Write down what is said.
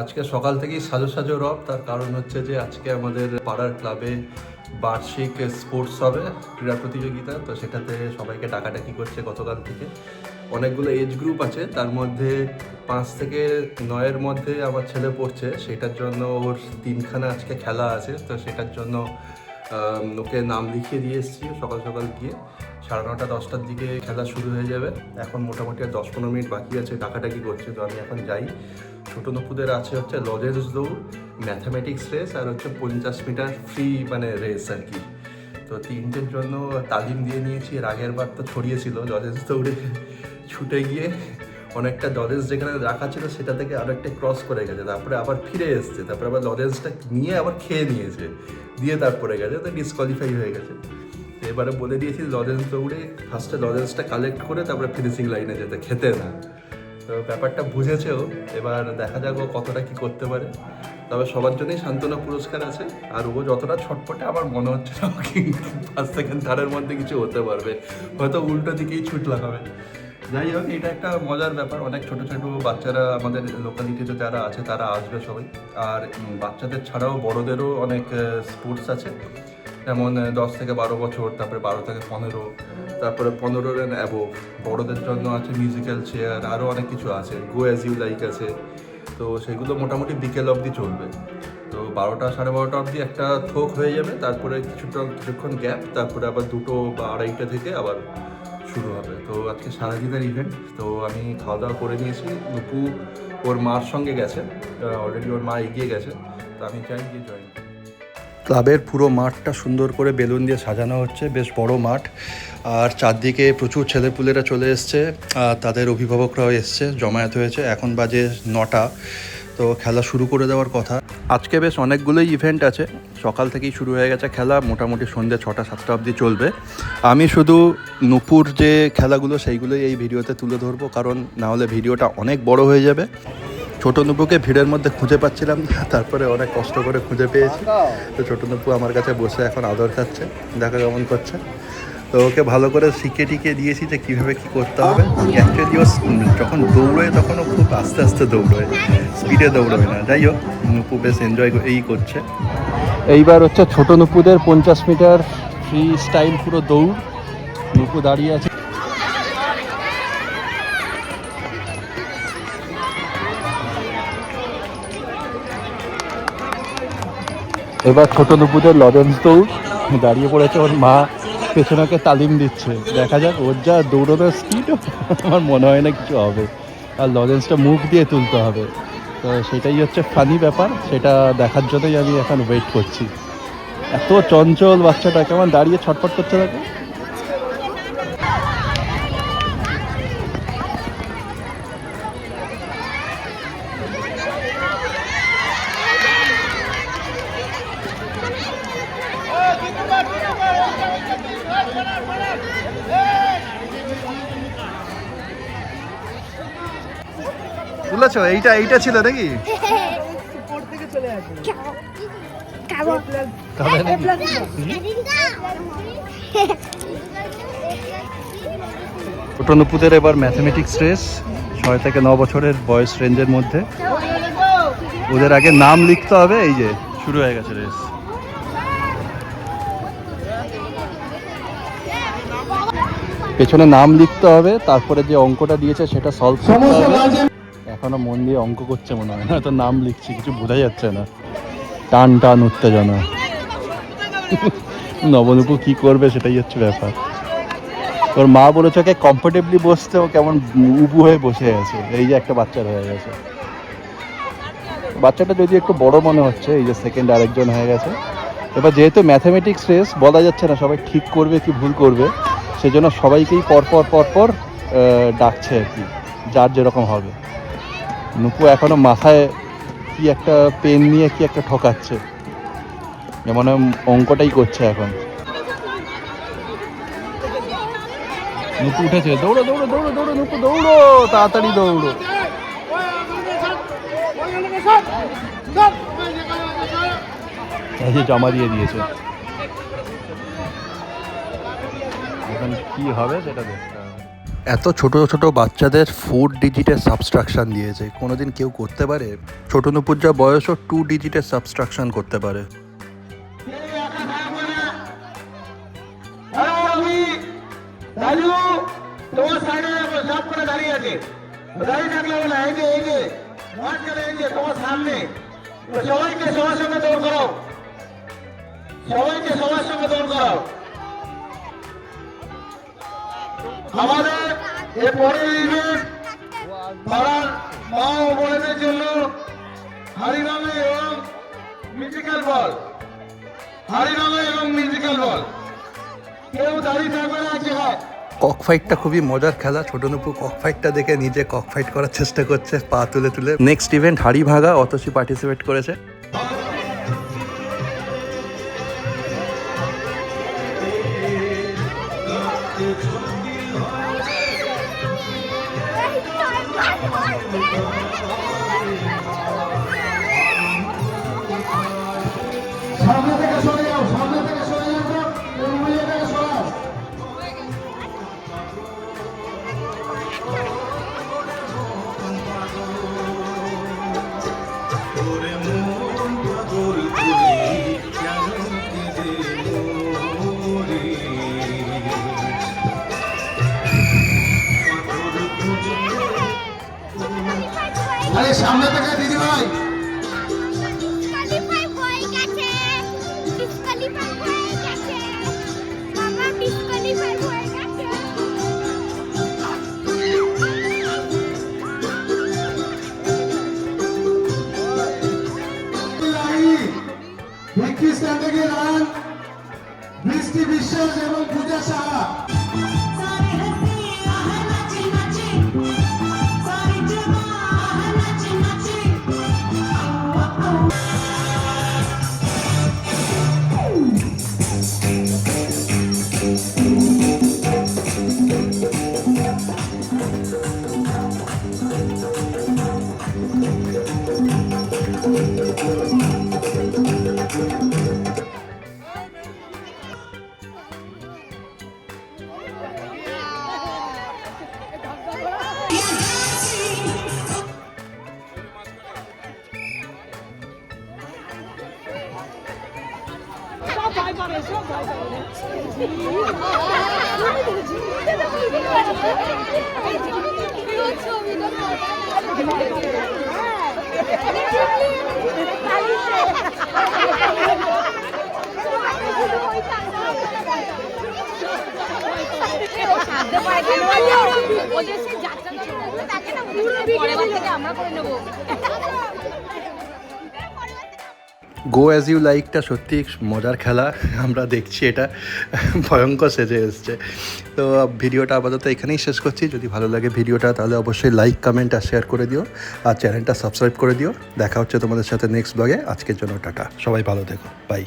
আজকে সকাল থেকেই সাজো সাজো রব। তার কারণ হচ্ছে যে আজকে আমাদের পাড়ার ক্লাবে বার্ষিক স্পোর্টস হবে, ক্রীড়া প্রতিযোগিতা। তো সেটাতে সবাইকে ডাকাডাকি করছে গতকাল থেকে। অনেকগুলো এজ গ্রুপ আছে, তার মধ্যে 5 থেকে 9-এর মধ্যে আমার ছেলে পড়ছে। সেটার জন্য ওর 3খানা আজকে খেলা আছে। তো সেটার জন্য ওকে নাম লিখিয়ে দিয়ে এসেছি সকাল সকাল গিয়ে। 9:30 10টার দিকে খেলা শুরু হয়ে যাবে। এখন মোটামুটি আর 10-15 মিনিট বাকি আছে, ডাকাডাকি করছে। তো আমি এখন যাই। ছোটো নপুদের আছে হচ্ছে লজেন্স দৌড়, ম্যাথামেটিক্স রেস আর হচ্ছে 50 মিটার ফ্রি রেস আর কি। তো 3টের জন্য তালিম দিয়ে নিয়েছি। এর আগের বার তো ছড়িয়েছিল লজেন্স দৌড়ে, ছুটে গিয়ে অনেকটা লজেন্স যেখানে রাখা ছিল সেটা থেকে আরও একটা ক্রস করে গেছে, তারপরে আবার ফিরে এসছে, তারপরে আবার লজেন্সটা নিয়ে আবার খেয়ে নিয়েছে, দিয়ে তারপরে গেছে, তো ডিসকোয়ালিফাই হয়ে গেছে। এবারে বলে দিয়েছি লজেন্স দৌড়ে ফার্স্টে লজেন্সটা কালেক্ট করে তারপরে ফিনিশিং লাইনে যেতে, খেতে না। তো ব্যাপারটা বুঝেছেও, এবার দেখা যাক ও কতটা কী করতে পারে। তবে সবার জন্যই সান্ত্বনা পুরস্কার আছে। আর ও যতটা ছটপটে আমার মনে হচ্ছে না 1 সেকেন্ড 3-এর মধ্যে কিছু হতে পারবে, হয়তো উল্টো দিকেই ছুট লাগাবে। যাই হোক, এটা একটা মজার ব্যাপার। অনেক ছোটো ছোটো বাচ্চারা আমাদের লোকালিটিতে যারা আছে তারা আসবে সবাই। আর বাচ্চাদের ছাড়াও বড়োদেরও অনেক স্পোর্টস আছে, যেমন 10 থেকে 12 বছর, তারপরে 12 থেকে 15, তারপরে 15 এর অ্যাবভ। বড়োদের জন্য আছে মিউজিক্যাল চেয়ার, আরও অনেক কিছু আছে, গো অ্যাজ ইউ লাইক আছে। তো সেগুলো মোটামুটি বিকেল অবধি চলবে। তো 12টা 12:30 অবধি একটা থোক হয়ে যাবে, তারপরে কিছুক্ষণ গ্যাপ, তারপরে আবার 2টো বা 2:30 থেকে আবার শুরু হবে। তো আজকে সারাদিনের ইভেন্ট। তো আমি খাওয়া দাওয়া করে নিয়েছি। নুপু ওর মার সঙ্গে গেছে, অলরেডি ওর মা এগিয়ে গেছে। তো আমি চাই গিয়ে জয়েন। ক্লাবের পুরো মাঠটা সুন্দর করে বেলুন দিয়ে সাজানো হচ্ছে, বেশ বড় মাঠ। আর চারদিকে প্রচুর ছেলেপুলেরা চলে এসছে, তাদের অভিভাবকরাও এসছে, জমায়েত হয়েছে। এখন বাজে 9টা। তো খেলা শুরু করে দেওয়ার কথা। আজকে বেশ অনেকগুলোই ইভেন্ট আছে, সকাল থেকেই শুরু হয়ে গেছে খেলা, মোটামুটি সন্ধ্যে 6টা 7টা অবধি চলবে। আমি শুধু নুপুর যে খেলাগুলো সেইগুলোই এই ভিডিওতে তুলে ধরবো, কারণ নাহলে ভিডিওটা অনেক বড় হয়ে যাবে। ছোটো নুপুকে ভিড়ের মধ্যে খুঁজে পাচ্ছিলাম না, তারপরে অনেক কষ্ট করে খুঁজে পেয়েছি। তো ছোটো নুপু আমার কাছে বসে এখন আদর খাচ্ছে, দেখা কেমন করছে। তো ওকে ভালো করে শিখিয়ে দিয়েছি যে কীভাবে কী করতে হবে। অ্যাকচুয়ালি ও যখন দৌড়োয় তখন ও খুব আস্তে আস্তে দৌড়োয়, স্পিডে দৌড়োয় না। যাই হোক, নুপু বেশ এনজয় করছে। এইবার হচ্ছে ছোটো নুপুদের 50 মিটার ফ্রি স্টাইল পুরো দৌড়। নুপু দাঁড়িয়ে আছে। এবার ছোটো নুপুদের লজেন্স দৌড়, দাঁড়িয়ে পড়েছে, ওর মা পেছনকে তালিম দিচ্ছে। দেখা যাক, ওর যা দৌড়ানোর স্পিড, আমার মনে হয় না কিছু হবে। আর লজেন্সটা মুখ দিয়ে তুলতে হবে, তো সেটাই হচ্ছে ফানি ব্যাপার। সেটা দেখার জন্যই আমি এখন ওয়েট করছি। এত চঞ্চল বাচ্চাটা, কেমন দাঁড়িয়ে ছটফট করছে দেখো। তুলেছ? এইটা ছিল নাকি? ছোট নুপুদের এবার ম্যাথামেটিক্স রেস, 6 থেকে 9 বছরের বয়স রেঞ্জের মধ্যে। ওদের আগে নাম লিখতে হবে। এই যে শুরু হয়ে গেছে রেস। পেছনে নাম লিখতে হবে, তারপরে যে অঙ্কটা দিয়েছে সেটা সলভ করতে হবে। এখনো মন দিয়ে অঙ্ক করছে মনে হয়, হয়তো নাম লিখছি, কিছু বোঝা যাচ্ছে না। টান উত্তেজনা। নবনুপু কি করবে সেটাই হচ্ছে ব্যাপার। ওর মা বলেছে ওকে কমফোর্টেবলি বসতে, ও কেমন উবু হয়ে বসে আছে। এই যে একটা বাচ্চার হয়ে গেছে, বাচ্চাটা যদি একটু বড় মনে হচ্ছে। এই যে সেকেন্ড আরেকজন হয়ে গেছে। এবার যেহেতু ম্যাথামেটিক্স রেস, বলা যাচ্ছে না সবাই ঠিক করবে কি ভুল করবে, সেজন্য সবাইকেই পরপর ডাকছে আর কি, যার যেরকম হবে। নুপু এখনো মাথায় কি একটা পেন নিয়ে কি একটা ঠকাচ্ছে, যেমন অঙ্কটাই করছে এখন। নুপু উঠেছে, দৌড়ো নুপু দৌড়ো, তাড়াতাড়ি দৌড়ো। এই যে জমা দিয়ে দিয়েছে, এখন কি হবে সেটা দেখতে হবে। এত ছোট ছোট বাচ্চাদের 4 ডিজিটের সাবস্ট্রাকশন দিয়েছে, কোনোদিন কেউ করতে পারে? ছোট নুপুর যা বয়সও 2 ডিজিটের সাবস্ট্রাকশন করতে পারে। তোমার সাইডে সব করে দাঁড়িয়ে আছে, দাঁড়িয়ে থাকলে বলে এই যে মাঝখানে এই যে তোমার সামনে, সবাইকে সবার সঙ্গে দৌড় করো, সবাইকে সবার সঙ্গে দৌড় করো। আমাদের এই পরের ইভেন্ট পাড়ার মা ও বোনেদের জন্য হারিনামে এবং মিউজিক্যাল বল, হারিনামে এবং মিউজিক্যাল বল। কেউ দাঁড়িয়ে থাকবে না আছে। কক ফাইটটা খুবই মজার খেলা। ছোট নুপু কক ফাইটটা দেখে নিজে কক ফাইট করার চেষ্টা করছে পা তুলে তুলে। নেক্সট ইভেন্ট হাড়ি ভাগা, অতসী পার্টিসিপেট করেছে। সামনে থেকে সরে যাও, সামনে থেকে সরে যাও, মহিলা থেকে সরাও। আরে সামনে থেকে দিদি ভাই, ভিক্কি স্ট্যান্ড থেকে রান, বৃষ্টি বিশ্বাস এবং পূজা সাহা। গো অ্যাজ ইউ লাইকটা সত্যি মজার খেলা। আমরা দেখছি এটা ভয়ঙ্কর সেজে এসছে। তো ভিডিওটা আপাতত এখানেই শেষ করছি। যদি ভালো লাগে ভিডিওটা তাহলে অবশ্যই লাইক, কমেন্ট আর শেয়ার করে দিও, আর চ্যানেলটা সাবস্ক্রাইব করে দিও। দেখা হচ্ছে তোমাদের সাথে নেক্সট ব্লগে। আজকের জন্য টাটা, সবাই ভালো থেকো, বাই।